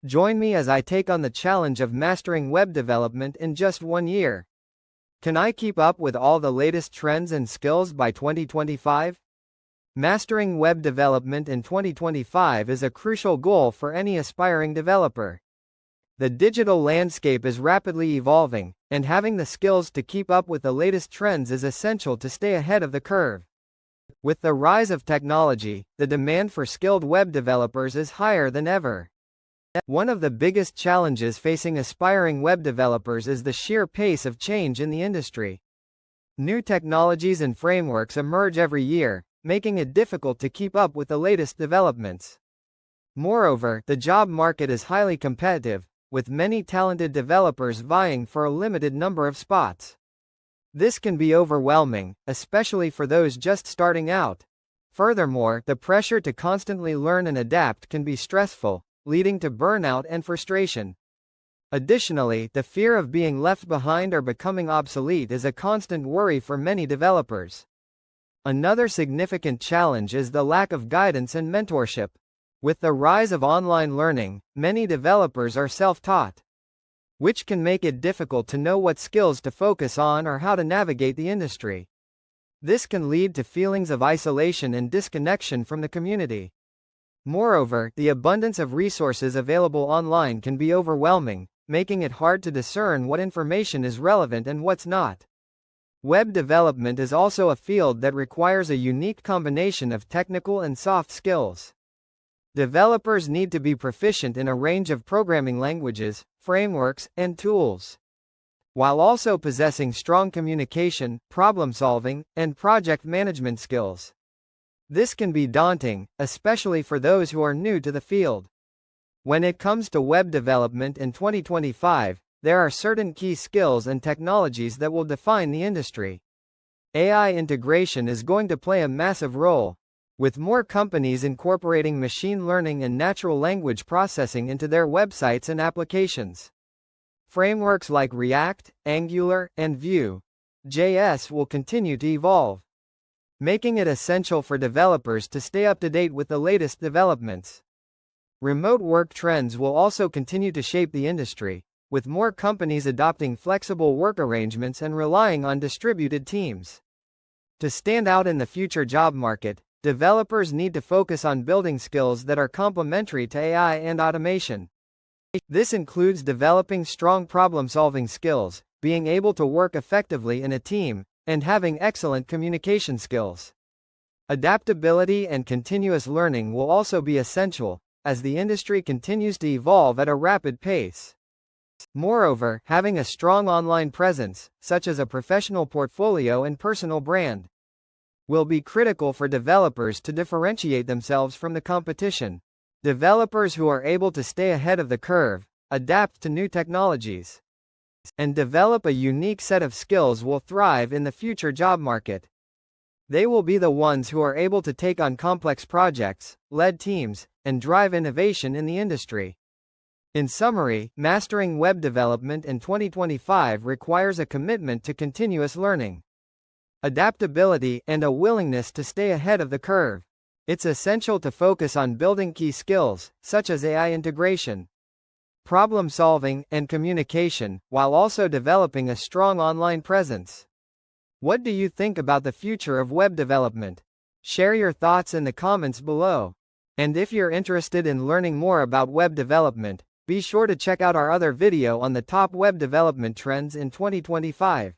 Join me as I take on the challenge of mastering web development in just 1 year. Can I keep up with all the latest trends and skills by 2025? Mastering web development in 2025 is a crucial goal for any aspiring developer. The digital landscape is rapidly evolving, and having the skills to keep up with the latest trends is essential to stay ahead of the curve. With the rise of technology, the demand for skilled web developers is higher than ever. One of the biggest challenges facing aspiring web developers is the sheer pace of change in the industry. New technologies and frameworks emerge every year, making it difficult to keep up with the latest developments. Moreover, the job market is highly competitive, with many talented developers vying for a limited number of spots. This can be overwhelming, especially for those just starting out. Furthermore, the pressure to constantly learn and adapt can be stressful, leading to burnout and frustration. Additionally, the fear of being left behind or becoming obsolete is a constant worry for many developers. Another significant challenge is the lack of guidance and mentorship. With the rise of online learning, many developers are self-taught, which can make it difficult to know what skills to focus on or how to navigate the industry. This can lead to feelings of isolation and disconnection from the community. Moreover, the abundance of resources available online can be overwhelming, making it hard to discern what information is relevant and what's not. Web development is also a field that requires a unique combination of technical and soft skills. Developers need to be proficient in a range of programming languages, frameworks, and tools, while also possessing strong communication, problem-solving, and project management skills. This can be daunting, especially for those who are new to the field. When it comes to web development in 2025, there are certain key skills and technologies that will define the industry. AI integration is going to play a massive role, with more companies incorporating machine learning and natural language processing into their websites and applications. Frameworks like React, Angular, and Vue.js will continue to evolve, making it essential for developers to stay up to date with the latest developments. Remote work trends will also continue to shape the industry, with more companies adopting flexible work arrangements and relying on distributed teams. To stand out in the future job market, developers need to focus on building skills that are complementary to AI and automation. This includes developing strong problem-solving skills, being able to work effectively in a team, and having excellent communication skills. Adaptability and continuous learning will also be essential, as the industry continues to evolve at a rapid pace. Moreover, having a strong online presence, such as a professional portfolio and personal brand, will be critical for developers to differentiate themselves from the competition. Developers who are able to stay ahead of the curve, adapt to new technologies, and develop a unique set of skills will thrive in the future job market. They will be the ones who are able to take on complex projects, lead teams, and drive innovation in the industry. In summary, mastering web development in 2025 requires a commitment to continuous learning, adaptability, and a willingness to stay ahead of the curve. It's essential to focus on building key skills, such as AI integration, problem solving, and communication, while also developing a strong online presence. What do you think about the future of web development? Share your thoughts in the comments below. And if you're interested in learning more about web development, be sure to check out our other video on the top web development trends in 2025.